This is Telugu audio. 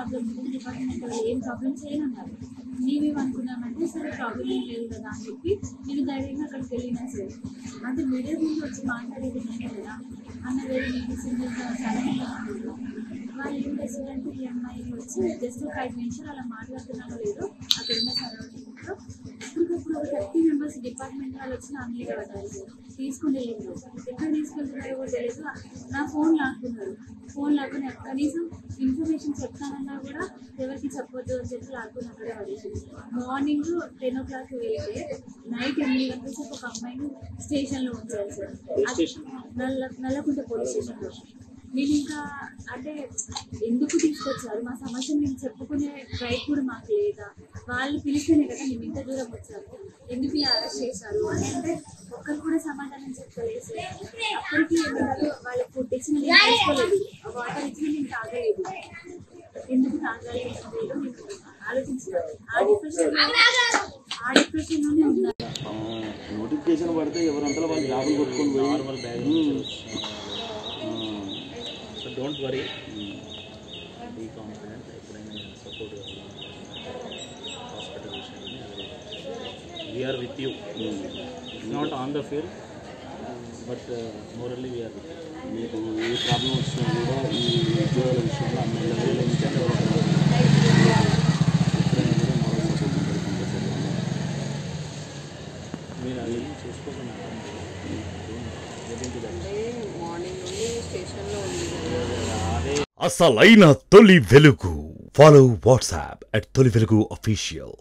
ప్రాబ్లం ఉంది, డిపార్ట్మెంట్ ఏం ప్రాబ్లమ్స్ ఏమన్నారు. మేమేమనుకున్నామంటే సరే ప్రాబ్లం ఏం లేదు కదా అని చెప్పి నేను ధైర్యంగా అక్కడికి వెళ్ళినా సరే, అంటే మీడియా ముందు వచ్చి మాట్లాడేది నేనే కదా అన్న వేరే మీకు సింగిల్గా చాలా వాళ్ళు ఏం చేశారంటే ఈ అమ్మాయి వచ్చి జస్ట్ ఒక 5 నిమిషాలు అలా మాట్లాడుతున్నామో లేదో అక్కడ ఉన్న సరౌండింగ్లో ఇప్పటికప్పుడు ఒక 30 మెంబర్స్ డిపార్ట్మెంట్ వాళ్ళు వచ్చి నా మీద పడ్డారు. తీసుకుని వెళ్ళారు, ఎక్కడ తీసుకెళ్తున్నారో కూడా తెలియదు. నా ఫోన్ లాక్కున్నారు, ఫోన్ లాక్కుని కనీసం ఇన్ఫర్మేషన్ చెప్తానన్నా కూడా ఎవరికి చెప్పొద్దు అని చెప్పి లాక్కుని అక్కడే పడేసి మార్నింగ్ 10 o'clock వెళ్తే నైట్ 8 గంటల ఒక అమ్మాయిని స్టేషన్లో ఉంచారు సార్, నల్లకుంట పోలీస్ స్టేషన్లో. నేను ఇంకా అంటే ఎందుకు తీసుకొచ్చారు, మా సమస్యను నేను చెప్పుకునే రైట్ కూడా మాకు లేదా, వాళ్ళు పిలిస్తేనే కదా మేము ఇంత దూరం వచ్చారు, ఎందుకు ఇలా అరెస్ట్ చేశారు అని అంటే ఒక్కరు కూడా సమాధానం చెప్పలేదు సార్. అప్పటికి ఏమన్నారు, వాళ్ళకి ఫుడ్ ఇచ్చిన నేను తీసుకోలేదు, వాటర్ ఇచ్చిన నేను తాగలేదు, ఎందుకు తాగాలి లేదు నేను ఆలోచించాను. ఆ డిప్రెషన్లోనే ఉన్నారు. నోటిఫికేషన్ పడితే ఎవరంతా వాళ్ళు జాబులు కొట్టుకొని పోయి normal bag. So don't worry, be confident. ఎప్పుడైనా సపోర్ట్ హాస్పిటల్ విషయాన్ని we are with you, not on the field but morally we are with you. మీకు ఏ ప్రాబ్లం వచ్చినా కూడా ఈ ఉద్యోగాల విషయంలో అన్ని లెవెల్ ఎప్పుడైనా కూడా మోరల్ సపోర్ట్ ఉంటుంది. మీరు అది చూసుకోకుండా మార్నింగ్ నుండి స్టేషన్లో ఉంది. అసలైన తొలి వెలుగు. ఫాలో వాట్సాప్ @తొలి వెలుగు official.